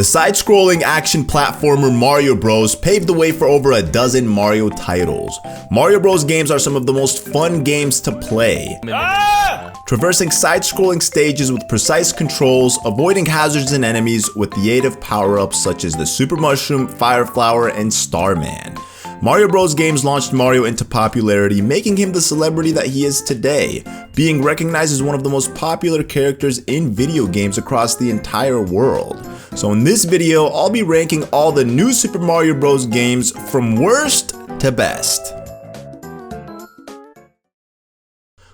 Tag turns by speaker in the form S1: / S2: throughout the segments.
S1: The side-scrolling action platformer Mario Bros. Paved the way for over a dozen Mario titles. Mario Bros. Games are some of the most fun games to play. Traversing side-scrolling stages with precise controls, avoiding hazards and enemies with the aid of power-ups such as the Super Mushroom, Fire Flower, and Starman. Mario Bros. Games launched Mario into popularity, making him the celebrity that he is today, being recognized as one of the most popular characters in video games across the entire world. So in this video, I'll be ranking all the new Super Mario Bros. Games from worst to best.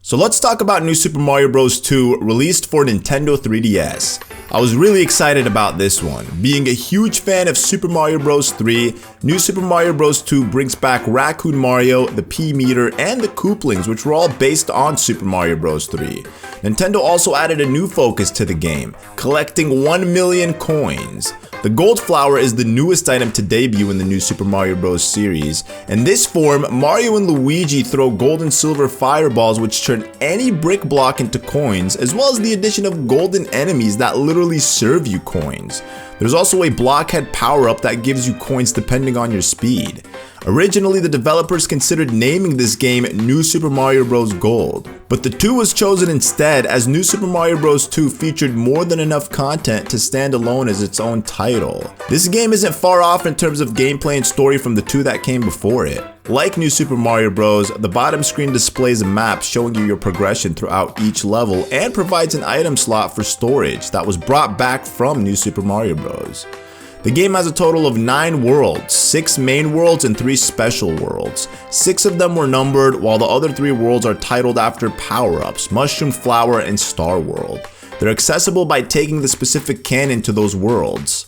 S1: So let's talk about New Super Mario Bros. 2, released for Nintendo 3DS. I was really excited about this one. Being a huge fan of Super Mario Bros. 3, New Super Mario Bros. 2 brings back Raccoon Mario, the P-meter, and the Kooplings, which were all based on Super Mario Bros. 3. Nintendo also added a new focus to the game, collecting 1 million coins. The Gold Flower is the newest item to debut in the new Super Mario Bros. Series. In this form, Mario and Luigi throw gold and silver fireballs which turn any brick block into coins, as well as the addition of golden enemies that literally serve you coins. There's also a blockhead power-up that gives you coins depending on your speed. Originally, the developers considered naming this game New Super Mario Bros. Gold, but the 2 was chosen instead as New Super Mario Bros. 2 featured more than enough content to stand alone as its own title. This game isn't far off in terms of gameplay and story from the 2 that came before it. Like New Super Mario Bros., the bottom screen displays a map showing you your progression throughout each level and provides an item slot for storage that was brought back from New Super Mario Bros. The game has a total of 9 worlds, 6 main worlds and 3 special worlds. 6 of them were numbered, while the other 3 worlds are titled after power-ups, Mushroom Flower and Star World. They're accessible by taking the specific canon to those worlds.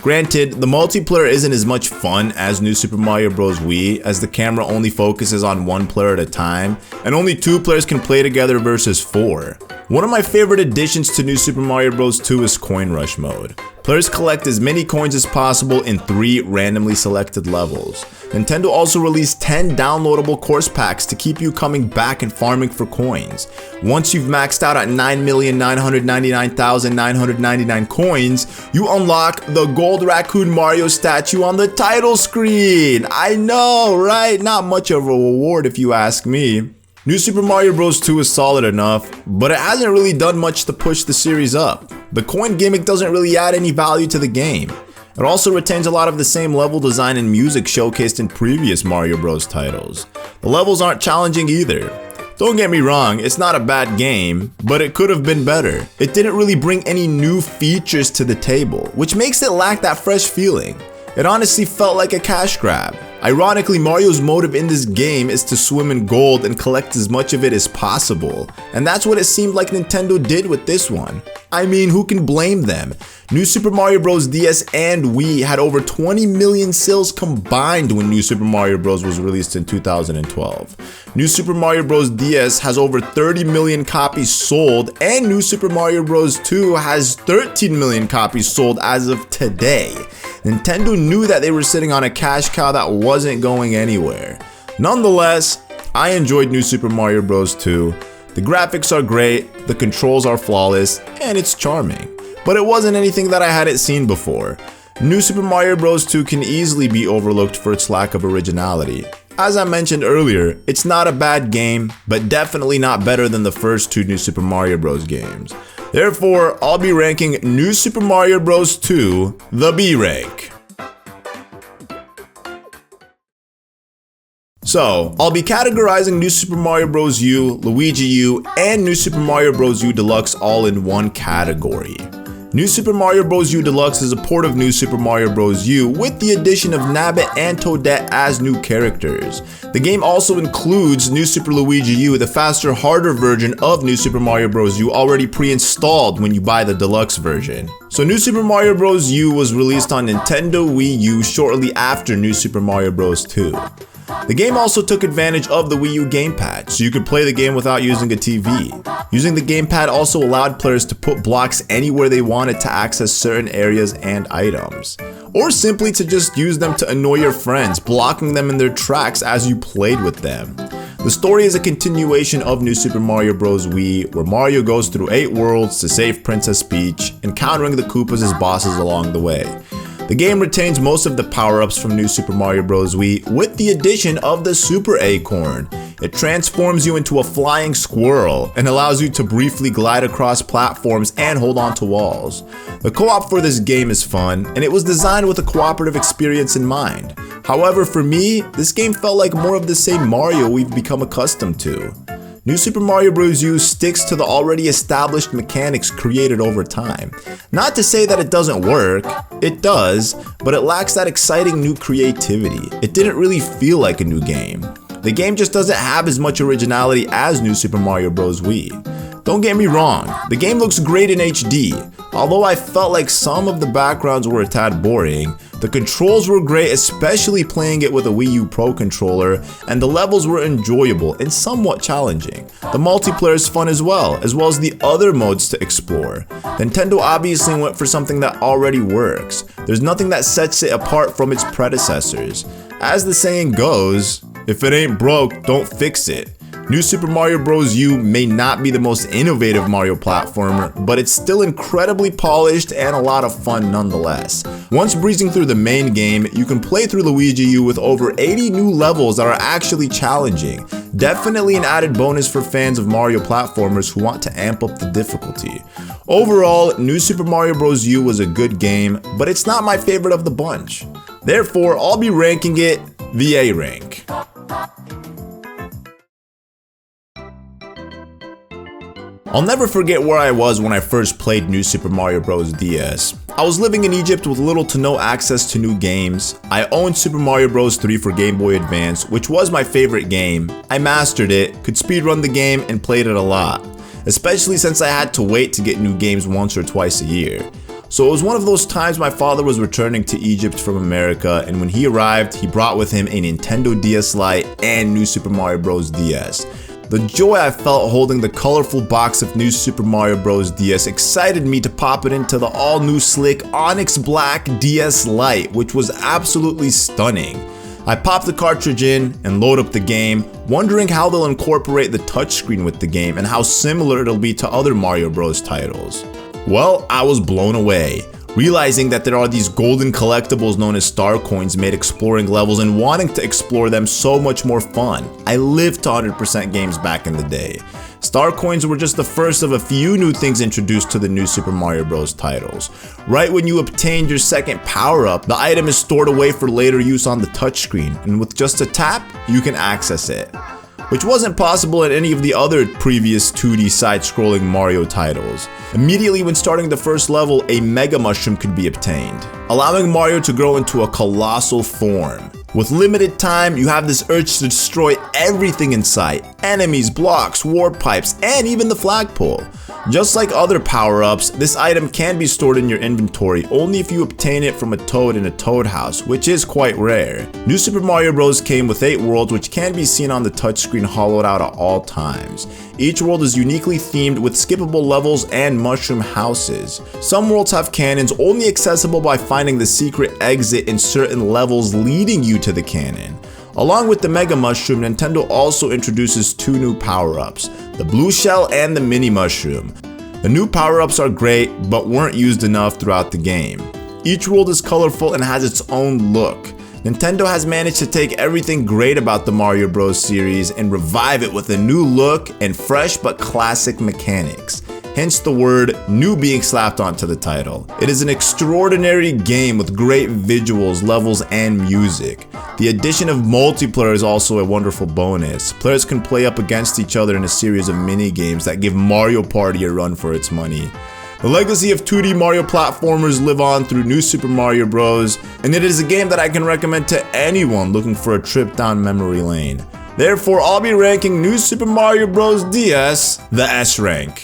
S1: Granted, the multiplayer isn't as much fun as New Super Mario Bros. Wii, as the camera only focuses on 1 player at a time, and only 2 players can play together versus 4. One of my favorite additions to New Super Mario Bros. 2 is Coin Rush mode. Players collect as many coins as possible in 3 randomly selected levels. Nintendo also released 10 downloadable course packs to keep you coming back and farming for coins. Once you've maxed out at 9,999,999 coins, you unlock the Gold Raccoon Mario statue on the title screen. I know, right? Not much of a reward if you ask me. New Super Mario Bros. 2 is solid enough, but it hasn't really done much to push the series up. The coin gimmick doesn't really add any value to the game. It also retains a lot of the same level design and music showcased in previous Mario Bros. Titles. The levels aren't challenging either. Don't get me wrong, it's not a bad game, but it could have been better. It didn't really bring any new features to the table, which makes it lack that fresh feeling. It honestly felt like a cash grab. Ironically, Mario's motive in this game is to swim in gold and collect as much of it as possible, and that's what it seemed like Nintendo did with this one. I mean, who can blame them? New Super Mario Bros. DS and Wii had over 20 million sales combined when New Super Mario Bros. Was released in 2012. New Super Mario Bros. DS has over 30 million copies sold, and New Super Mario Bros. 2 has 13 million copies sold as of today. Nintendo knew that they were sitting on a cash cow that wasn't going anywhere. Nonetheless, I enjoyed New Super Mario Bros. 2. The graphics are great, the controls are flawless, and it's charming. But it wasn't anything that I hadn't seen before. New Super Mario Bros. 2 can easily be overlooked for its lack of originality. As I mentioned earlier, it's not a bad game, but definitely not better than the first 2 New Super Mario Bros. Games. Therefore, I'll be ranking New Super Mario Bros. 2 the B rank. So, I'll be categorizing New Super Mario Bros. U, Luigi U, and New Super Mario Bros. U Deluxe all in one category. New Super Mario Bros. U Deluxe is a port of New Super Mario Bros. U with the addition of Nabbit and Toadette as new characters. The game also includes New Super Luigi U, the faster, harder version of New Super Mario Bros. U already pre-installed when you buy the deluxe version. So New Super Mario Bros. U was released on Nintendo Wii U shortly after New Super Mario Bros. 2. The game also took advantage of the Wii U gamepad, so you could play the game without using a TV. Using the gamepad also allowed players to put blocks anywhere they wanted to access certain areas and items. Or simply to just use them to annoy your friends, blocking them in their tracks as you played with them. The story is a continuation of New Super Mario Bros. Wii, where Mario goes through 8 worlds to save Princess Peach, encountering the Koopas as bosses along the way. The game retains most of the power-ups from New Super Mario Bros. Wii, with the addition of the Super Acorn. It transforms you into a flying squirrel and allows you to briefly glide across platforms and hold on to walls. The co-op for this game is fun, and it was designed with a cooperative experience in mind. However, for me, this game felt like more of the same Mario we've become accustomed to. New Super Mario Bros. U sticks to the already established mechanics created over time. Not to say that it doesn't work, it does, but it lacks that exciting new creativity. It didn't really feel like a new game. The game just doesn't have as much originality as New Super Mario Bros. Wii. Don't get me wrong, the game looks great in HD. Although I felt like some of the backgrounds were a tad boring, the controls were great, especially playing it with a Wii U Pro controller, and the levels were enjoyable and somewhat challenging. The multiplayer is fun as well as the other modes to explore. Nintendo obviously went for something that already works. There's nothing that sets it apart from its predecessors. As the saying goes, if it ain't broke, don't fix it. New Super Mario Bros. U may not be the most innovative Mario platformer, but it's still incredibly polished and a lot of fun nonetheless. Once breezing through the main game, you can play through Luigi U with over 80 new levels that are actually challenging. Definitely an added bonus for fans of Mario platformers who want to amp up the difficulty. Overall, New Super Mario Bros. U was a good game, but it's not my favorite of the bunch. Therefore, I'll be ranking it the A rank. I'll never forget where I was when I first played New Super Mario Bros. DS. I was living in Egypt with little to no access to new games. I owned Super Mario Bros. 3 for Game Boy Advance, which was my favorite game. I mastered it, could speedrun the game, and played it a lot, especially since I had to wait to get new games once or twice a year. So it was one of those times my father was returning to Egypt from America, and when he arrived, he brought with him a Nintendo DS Lite and New Super Mario Bros. DS. The joy I felt holding the colorful box of New Super Mario Bros. DS excited me to pop it into the all-new slick Onyx Black DS Lite, which was absolutely stunning. I pop the cartridge in and load up the game, wondering how they'll incorporate the touchscreen with the game and how similar it'll be to other Mario Bros. Titles. Well, I was blown away, realizing that there are these golden collectibles known as star coins made exploring levels and wanting to explore them so much more fun. I lived to 100% games back in the day. Star coins were just the first of a few new things introduced to the New Super Mario Bros. Titles. Right when you obtained your second power-up, the item is stored away for later use on the touchscreen, and with just a tap, you can access it, which wasn't possible in any of the other previous 2D side-scrolling Mario titles. Immediately when starting the first level, a Mega Mushroom could be obtained, allowing Mario to grow into a colossal form. With limited time, you have this urge to destroy everything in sight: enemies, blocks, warp pipes, and even the flagpole. Just like other power-ups, this item can be stored in your inventory only if you obtain it from a toad in a toad house, which is quite rare. New Super Mario Bros. Came with 8 worlds, which can be seen on the touchscreen hollowed out at all times. Each world is uniquely themed with skippable levels and mushroom houses. Some worlds have cannons only accessible by finding the secret exit in certain levels leading you to the cannon. Along with the Mega Mushroom, Nintendo also introduces 2 new power-ups, the Blue Shell and the Mini Mushroom. The new power-ups are great, but weren't used enough throughout the game. Each world is colorful and has its own look. Nintendo has managed to take everything great about the Mario Bros. Series and revive it with a new look and fresh but classic mechanics. Hence the word new being slapped onto the title. It is an extraordinary game with great visuals, levels, and music. The addition of multiplayer is also a wonderful bonus. Players can play up against each other in a series of mini games that give Mario Party a run for its money. The legacy of 2D Mario platformers live on through New Super Mario Bros., and it is a game that I can recommend to anyone looking for a trip down memory lane. Therefore, I'll be ranking New Super Mario Bros. DS the S rank.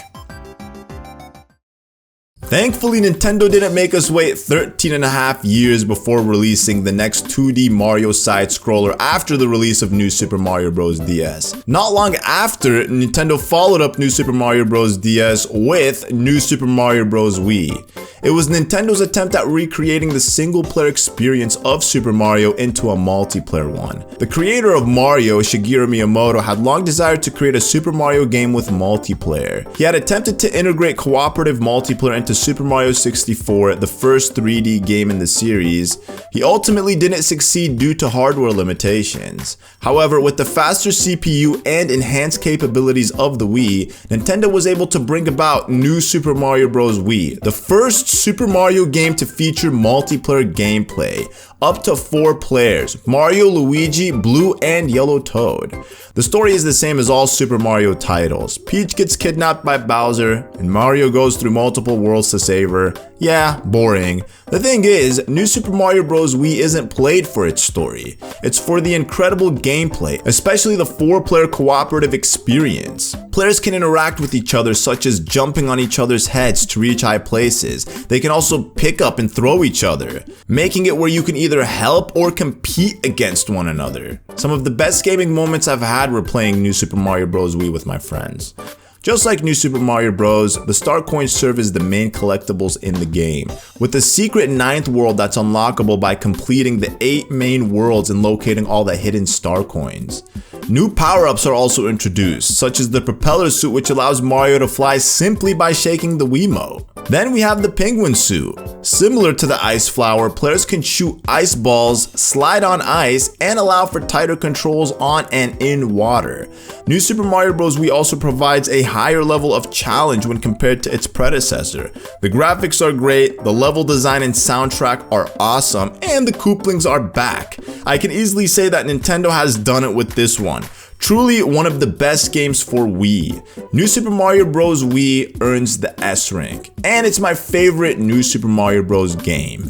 S1: Thankfully, Nintendo didn't make us wait 13.5 years before releasing the next 2D Mario side-scroller after the release of New Super Mario Bros. DS. Not long after, Nintendo followed up New Super Mario Bros. DS with New Super Mario Bros. Wii. It was Nintendo's attempt at recreating the single-player experience of Super Mario into a multiplayer one. The creator of Mario, Shigeru Miyamoto, had long desired to create a Super Mario game with multiplayer. He had attempted to integrate cooperative multiplayer into Super Mario 64, the first 3D game in the series. He ultimately didn't succeed due to hardware limitations. However, with the faster CPU and enhanced capabilities of the Wii, Nintendo was able to bring about New Super Mario Bros. Wii, the first Super Mario game to feature multiplayer gameplay. Up to 4 players, Mario, Luigi, Blue, and Yellow Toad. The story is the same as all Super Mario titles. Peach gets kidnapped by Bowser, and Mario goes through multiple worlds to save her. Yeah, boring. The thing is, New Super Mario Bros. Wii isn't played for its story. It's for the incredible gameplay, especially the 4-player cooperative experience. Players can interact with each other, such as jumping on each other's heads to reach high places. They can also pick up and throw each other, making it where you can either help or compete against one another. Some of the best gaming moments I've had were playing New Super Mario Bros. Wii with my friends. Just like New Super Mario Bros., the star coins serve as the main collectibles in the game, with a secret 9th world that's unlockable by completing the 8 main worlds and locating all the hidden star coins. New power-ups are also introduced, such as the propeller suit, which allows Mario to fly simply by shaking the Wiimote. Then we have the penguin suit. Similar to the ice flower, players can shoot ice balls, slide on ice, and allow for tighter controls on and in water. New Super Mario Bros. Wii also provides a higher level of challenge when compared to its predecessor. The graphics are great, the level design and soundtrack are awesome, and the Koopalings are back. I can easily say that Nintendo has done it with this one. Truly one of the best games for Wii. New Super Mario Bros. Wii earns the S rank, and it's my favorite New Super Mario Bros. game.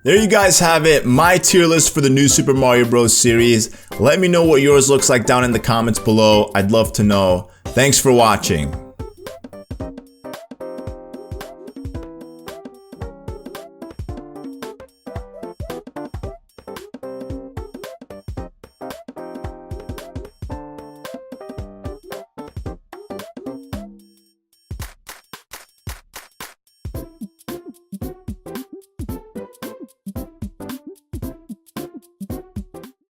S1: There you guys have it, my tier list for the New Super Mario Bros. Series. Let me know what yours looks like down in the comments below. I'd love to know. Thanks for watching.